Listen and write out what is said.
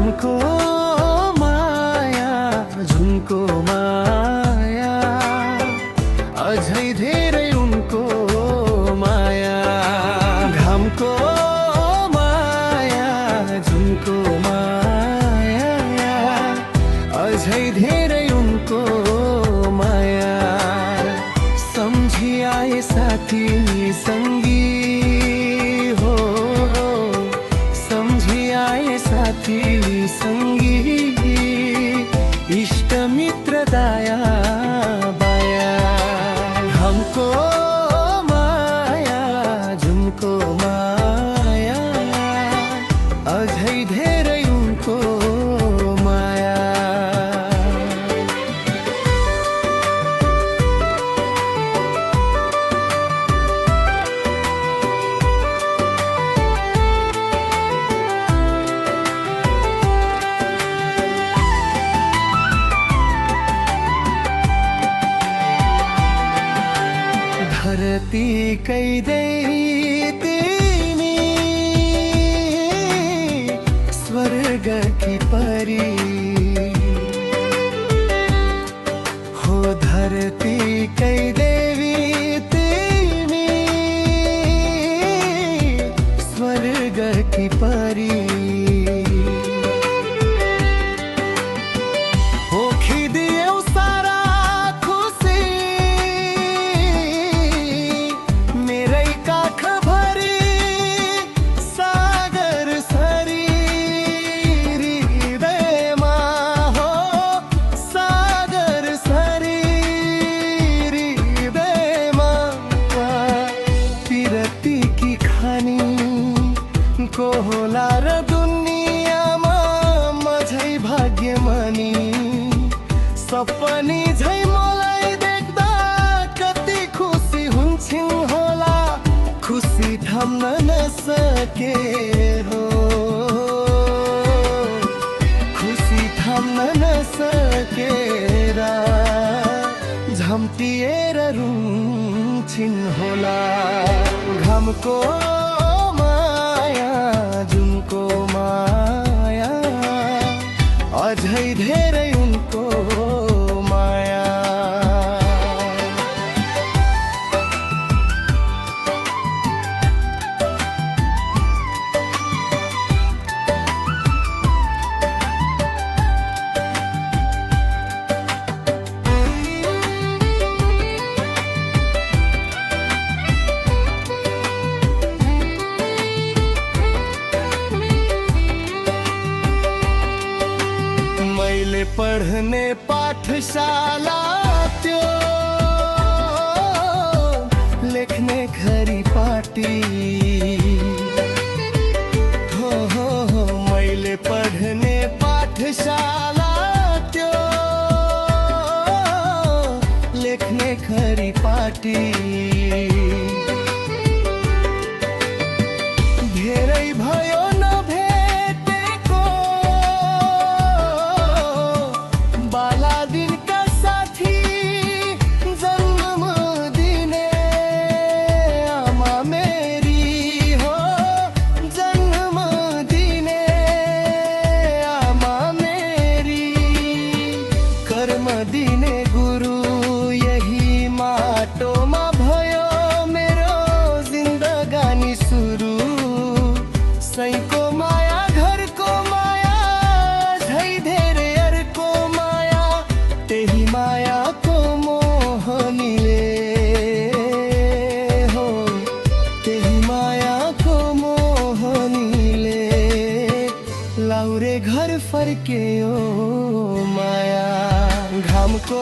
घामको माया जुनको माया अझै धेरै उनको माया घामको माया जुनको माया अझै धेरै उनको माया सम्झी आए साथी संगी हो सम्झी आए साथी संगी इष्ट मित्र दाया बाया हमको माया जुनको माया अझै धेरै उनको माया धरती कैदै तिमी स्वर्ग की परी हो धरती कैदेवी तिमी स्वर्ग की परी को होला र दुनियाँमा मझै भाग्यमानी सपनी झै मलाई देख्दा कति खुसी हुन्छन् होला खुसी थाम्न नसके हो खुसी थाम्न नसकेर झम्टिएर रुन्छन् होला घामको जुनको माया अझै धेरै उनको माया पढ्ने पाठशाला त्यो लेख्ने खरी पाटी हो मैले पढ्ने पाठशाला त्यो लेख्ने खरी पाटी धेरै भयो दिने गुरु यही माटोमा भयो मेरो जिन्दगानी सुरु सैको माया घरको माया झै धेरै अर्को माया त्यही मायाको मोहनीले हो त्यही मायाको मोहनीले लाउरे घर फर्क्यो माया घामको